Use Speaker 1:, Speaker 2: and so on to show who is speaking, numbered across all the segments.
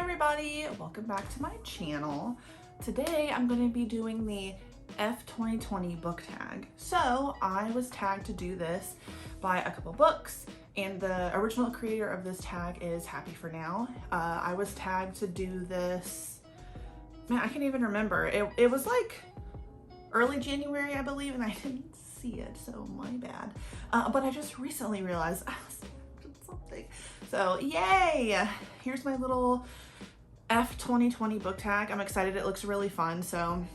Speaker 1: everybody, welcome back to my channel. Today I'm going to be doing the F2020 book tag. So I was tagged to do this by a couple books, and the original creator of this tag is Happy for Now. I was tagged to do this, man, I can't even remember. It was like early January, I believe, and I didn't see it, so my bad. But I just recently realized I was doing something. So yay! Here's my little F2020 book tag. I'm excited. It looks really fun. So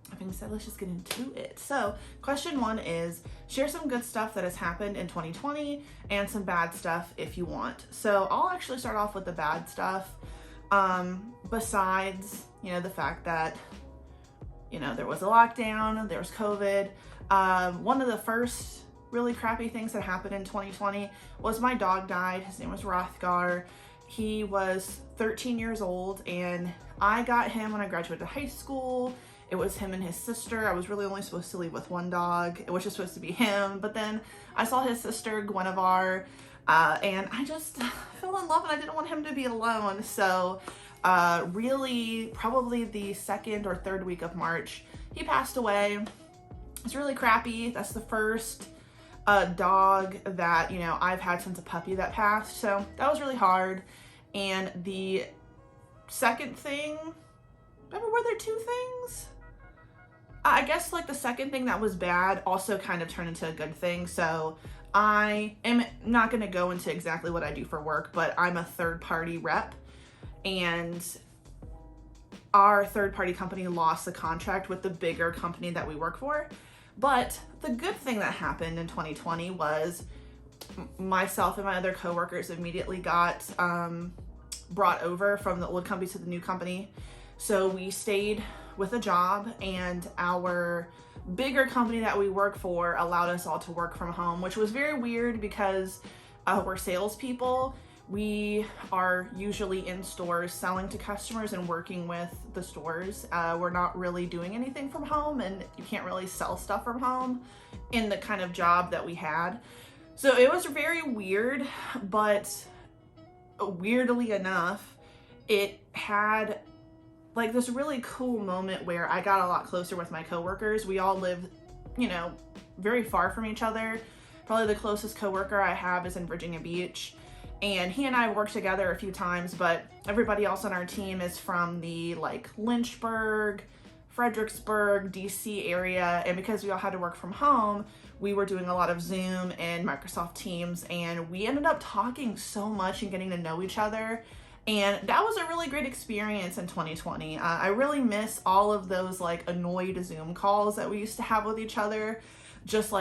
Speaker 1: that being said, let's just get into it. So question one is share some good stuff that has happened in 2020 and some bad stuff if you want. So I'll actually start off with the bad stuff. Besides, the fact that, there was a lockdown, there was COVID. One of the first really crappy things that happened in 2020 was my dog died. His name was Rothgar. He was 13 years old, and I got him when I graduated high school. It was him and his sister. I was really only supposed to leave with one dog. It was just supposed to be him, but then I saw his sister, Guinevere, and I just fell in love, and I didn't want him to be alone. So really, probably the second or third week of March, he passed away. It's really crappy. That's the first dog that, I've had since a puppy that passed. So that was really hard. And the second thing, were there two things? I guess like the second thing that was bad also kind of turned into a good thing. So I am not going to go into exactly what I do for work, but I'm a third-party rep, and our third-party company lost the contract with the bigger company that we work for. But the good thing that happened in 2020 was myself and my other coworkers immediately got brought over from the old company to the new company. So we stayed with a job, and our bigger company that we work for allowed us all to work from home, which was very weird because we're salespeople. We are usually in stores selling to customers and working with the stores. We're not really doing anything from home, and you can't really sell stuff from home in the kind of job that we had. So it was very weird, but weirdly enough, it had like this really cool moment where I got a lot closer with my coworkers. We all live, very far from each other. Probably the closest coworker I have is in Virginia Beach. And he and I worked together a few times, but everybody else on our team is from the Lynchburg, Fredericksburg, DC area. And because we all had to work from home, we were doing a lot of Zoom and Microsoft Teams, and we ended up talking so much and getting to know each other. And that was a really great experience in 2020. I really miss all of those annoyed Zoom calls that we used to have with each other, just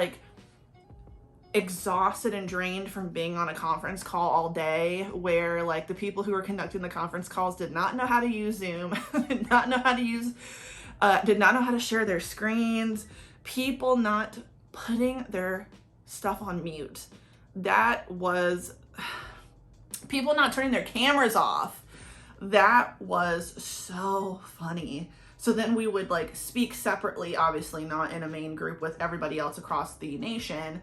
Speaker 1: exhausted and drained from being on a conference call all day, where the people who were conducting the conference calls did not know how to use Zoom, did not know how to share their screens, people not putting their stuff on mute. That was people not turning their cameras off. That was so funny. So then we would speak separately, obviously not in a main group with everybody else across the nation.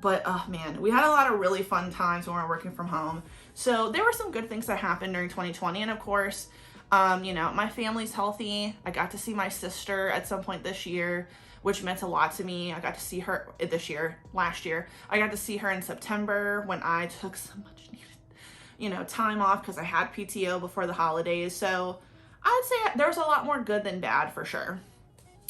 Speaker 1: But oh man, we had a lot of really fun times when we were working from home. So there were some good things that happened during 2020. And of course, my family's healthy. I got to see my sister at some point this year, which meant a lot to me. I got to see her last year. I got to see her in September when I took so much needed, time off because I had PTO before the holidays. So I'd say there's a lot more good than bad for sure.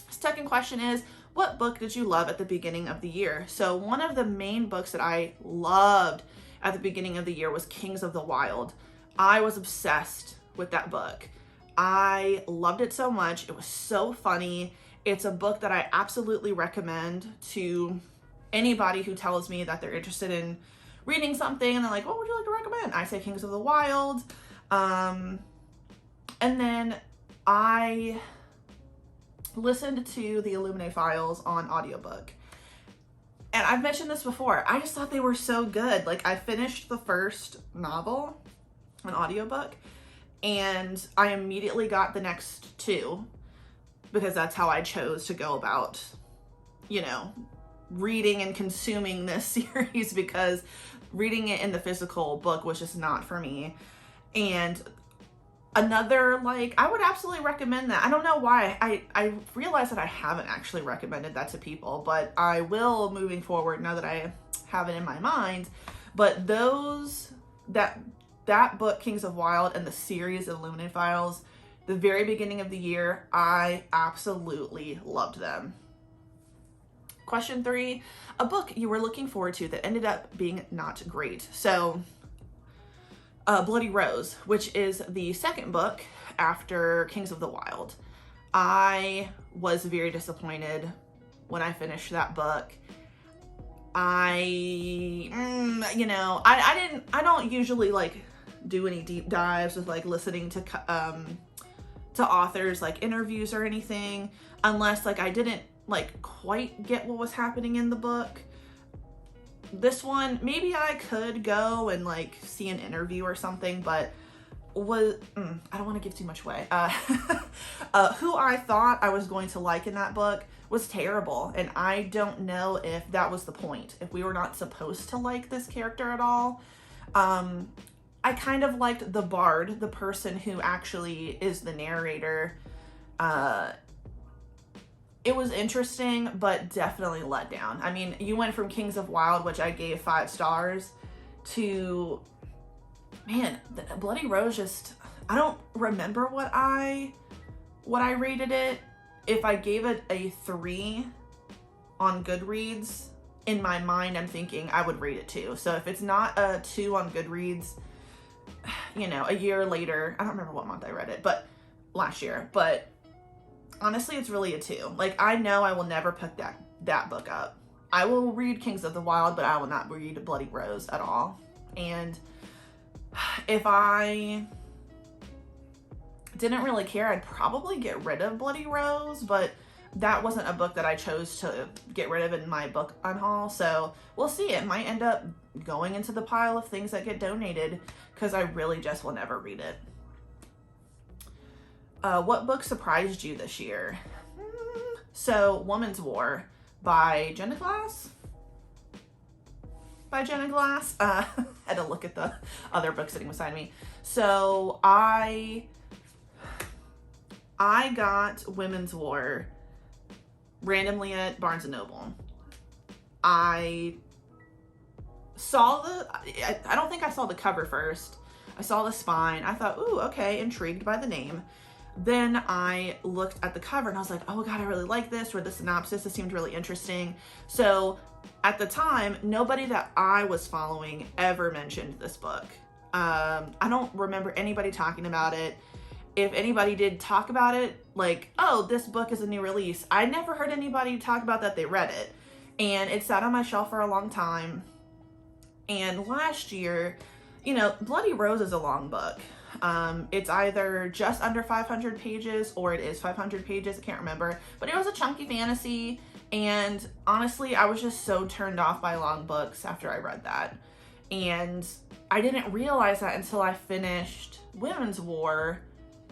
Speaker 1: Second question is, what book did you love at the beginning of the year? So one of the main books that I loved at the beginning of the year was Kings of the Wild. I was obsessed with that book. I loved it so much. It was so funny. It's a book that I absolutely recommend to anybody who tells me that they're interested in reading something and they're like, what would you like to recommend? I say Kings of the Wild. And then I listened to the Illuminae Files on audiobook. And I've mentioned this before. I just thought they were so good. I finished the first novel on audiobook, and I immediately got the next two because that's how I chose to go about, reading and consuming this series, because reading it in the physical book was just not for me. And Another, like, I would absolutely recommend that. I don't know why. I realize that I haven't actually recommended that to people, but I will moving forward now that I have it in my mind. But that book, Kings of Wild, and the series of Illuminated Files, the very beginning of the year, I absolutely loved them. Question 3, a book you were looking forward to that ended up being not great. So, Bloody Rose, which is the second book after Kings of the Wild. I was very disappointed when I finished that book. I don't usually like do any deep dives with like listening to authors like interviews or anything, unless like I didn't like quite get what was happening in the book. This one, maybe I could go and like see an interview or something, but I don't want to give too much away. Who I thought I was going to like in that book was terrible, and I don't know if that was the point, if we were not supposed to like this character at all. I kind of liked the bard, the person who actually is the narrator. It was interesting, but definitely let down. I mean, you went from Kings of Wild, which I gave 5 stars, to, man, Bloody Rose just, I don't remember what I rated it. If I gave it a 3 on Goodreads, in my mind, I'm thinking I would rate it 2. So if it's not a 2 on Goodreads, you know, a year later, I don't remember what month I read it, but last year, but honestly, it's really a 2. Like, I know I will never pick that book up. I will read Kings of the Wild, but I will not read Bloody Rose at all. And if I didn't really care, I'd probably get rid of Bloody Rose, but that wasn't a book that I chose to get rid of in my book unhaul. So we'll see. It might end up going into the pile of things that get donated, because I really just will never read it. What book surprised you this year? So, Woman's War by Jenna Glass. I had to look at the other book sitting beside me. So, I got Women's War randomly at Barnes & Noble. I don't think I saw the cover first. I saw the spine. I thought, ooh, okay, intrigued by the name. Then I looked at the cover and I was like, oh God, I really like this. Read the synopsis. It seemed really interesting. So at the time, nobody that I was following ever mentioned this book. I don't remember anybody talking about it. If anybody did talk about it, like, oh, this book is a new release, I never heard anybody talk about that they read it. And it sat on my shelf for a long time. And last year, you know, Bloody Rose is a long book. It's either just under 500 pages or it is 500 pages. I can't remember, but it was a chunky fantasy. And honestly, I was just so turned off by long books after I read that. And I didn't realize that until I finished Women's War.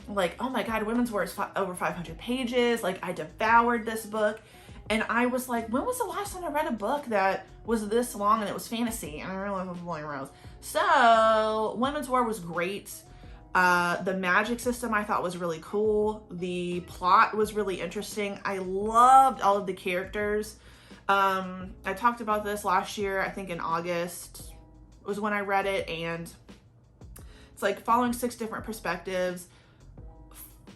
Speaker 1: Like, oh my God, Women's War is over 500 pages. Like, I devoured this book. And I was like, when was the last time I read a book that was this long and it was fantasy? And I realized it was Bloody Rose. So, Women's War was great. The magic system I thought was really cool. The plot was really interesting. I loved all of the characters. I talked about this last year, I think in August was when I read it, and it's like following 6 different perspectives.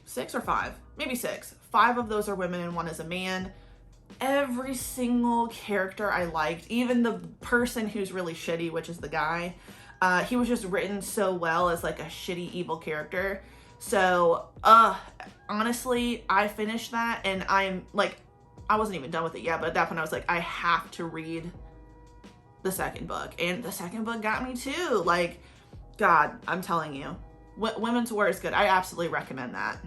Speaker 1: 6 or 5? Maybe 6. 5 of those are women and 1 is a man. Every single character I liked, even the person who's really shitty, which is the guy. He was just written so well as like a shitty evil character. So, honestly, I finished that and I'm like, I wasn't even done with it yet, but at that point I was like, I have to read the second book. And the second book got me too. Like, God, I'm telling you, Women's War is good. I absolutely recommend that.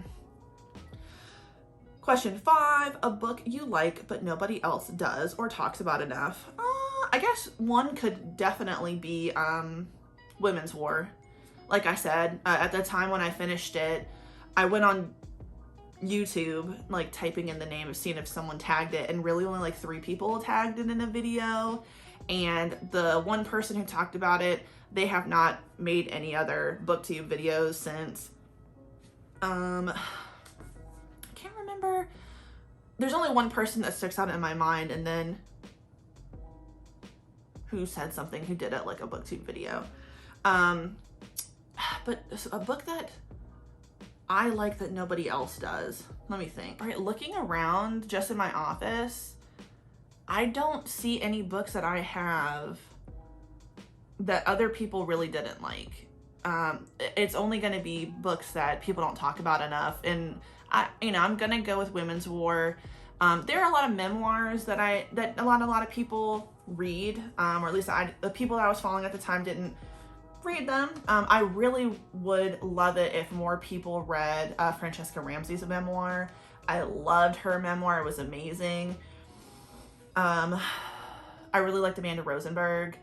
Speaker 1: Question 5, a book you like but nobody else does or talks about enough. I guess one could definitely be Women's War. Like I said, at the time when I finished it, I went on YouTube, like typing in the name of seeing if someone tagged it, and really only like 3 people tagged it in a video. And the one person who talked about it, they have not made any other booktube videos since I can't remember. There's only one person that sticks out in my mind, and then who said something, who did it like a booktube video. But a book that I like that nobody else does. Let me think. All right, looking around just in my office, I don't see any books that I have that other people really didn't like. It's only going to be books that people don't talk about enough. And I'm going to go with Women's War. There are a lot of memoirs that a lot of people read, or at least the people that I was following at the time didn't read them. I really would love it if more people read Francesca Ramsey's memoir. I loved her memoir. It was amazing. I really liked Amanda Rosenberg.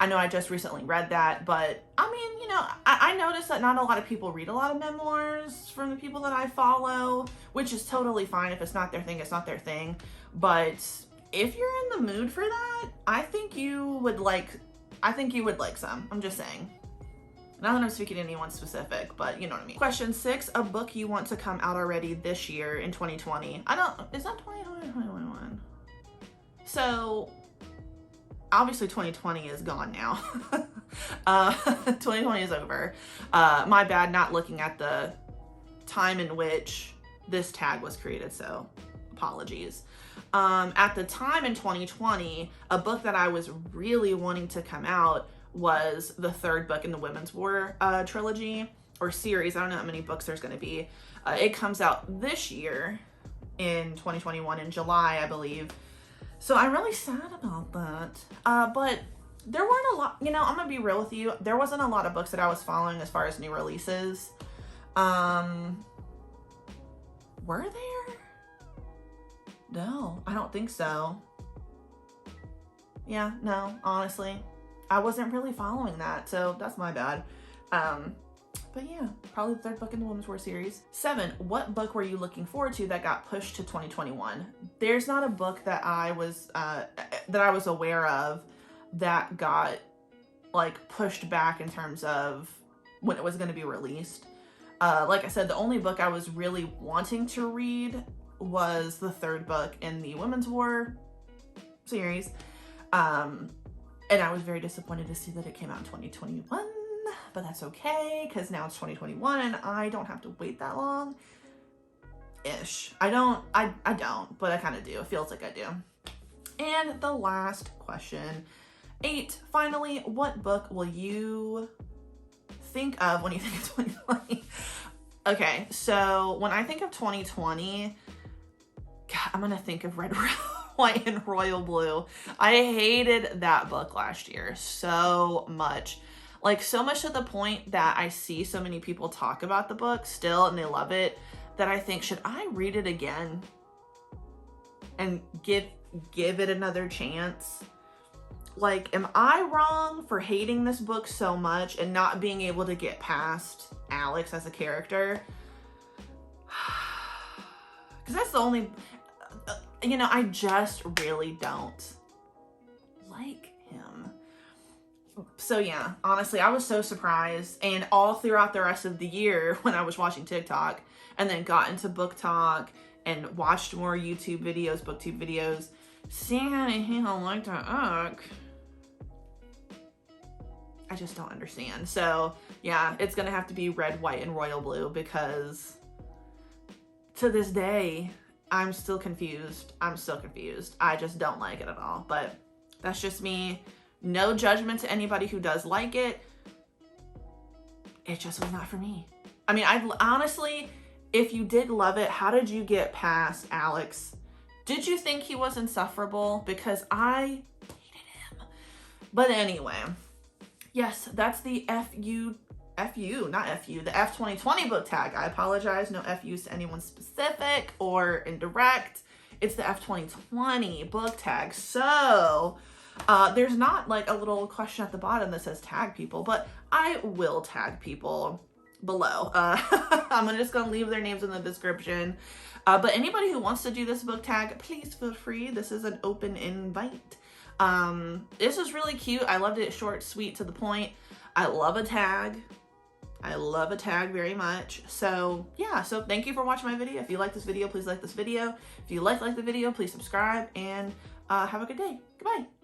Speaker 1: I know I just recently read that, but I mean, I noticed that not a lot of people read a lot of memoirs from the people that I follow, which is totally fine. If it's not their thing, it's not their thing. But if you're in the mood for that, I think you would like some. I'm just saying. Not that I'm speaking to anyone specific, but you know what I mean. Question 6, a book you want to come out already this year in 2020. Is that 2020 or 2021? So obviously 2020 is gone now. 2020 is over. My bad not looking at the time in which this tag was created, so apologies. At the time in 2020, a book that I was really wanting to come out was the third book in the Women's War trilogy or series. I don't know how many books there's going to be. It comes out this year in 2021 in July, I believe. So I'm really sad about that. But there weren't a lot, I'm going to be real with you. There wasn't a lot of books that I was following as far as new releases. Were there? No, I don't think so. Yeah, no, honestly. I wasn't really following that, so that's my bad. But yeah, probably the third book in the Women's War series. 7, what book were you looking forward to that got pushed to 2021? There's not a book that I was aware of that got like pushed back in terms of when it was going to be released. Like I said, the only book I was really wanting to read was the third book in the Women's War series. And I was very disappointed to see that it came out in 2021, but that's okay, because now it's 2021 and I don't have to wait that long. Ish. I don't, but I kind of do. It feels like I do. And the last question, 8, finally, what book will you think of when you think of 2020? Okay, so when I think of 2020, God, I'm going to think of Red, White, and Royal Blue. I hated that book last year so much. Like, so much to the point that I see so many people talk about the book still and they love it, that I think, should I read it again and give it another chance? Like, am I wrong for hating this book so much and not being able to get past Alex as a character? Because that's the only... I just really don't like him. So yeah, honestly, I was so surprised. And all throughout the rest of the year when I was watching TikTok and then got into book talk and watched more YouTube videos, booktube videos, seeing how he don't like to act, I just don't understand. So yeah, it's gonna have to be Red, White, and Royal Blue, because to this day, I'm still confused. I just don't like it at all. But that's just me. No judgment to anybody who does like it. It just was not for me. I mean, honestly, if you did love it, how did you get past Alex? Did you think he was insufferable? Because I hated him. But anyway, yes, that's the the F2020 book tag. I apologize, no FUs to anyone specific or indirect. It's the F2020 book tag. So there's not like a little question at the bottom that says tag people, but I will tag people below. I'm just gonna leave their names in the description. But anybody who wants to do this book tag, please feel free. This is an open invite. This was really cute. I loved it, short, sweet, to the point. I love a tag. I love a tag very much. So yeah, so thank you for watching my video. If you like this video, please like this video. If you like the video, please subscribe, and have a good day. Goodbye.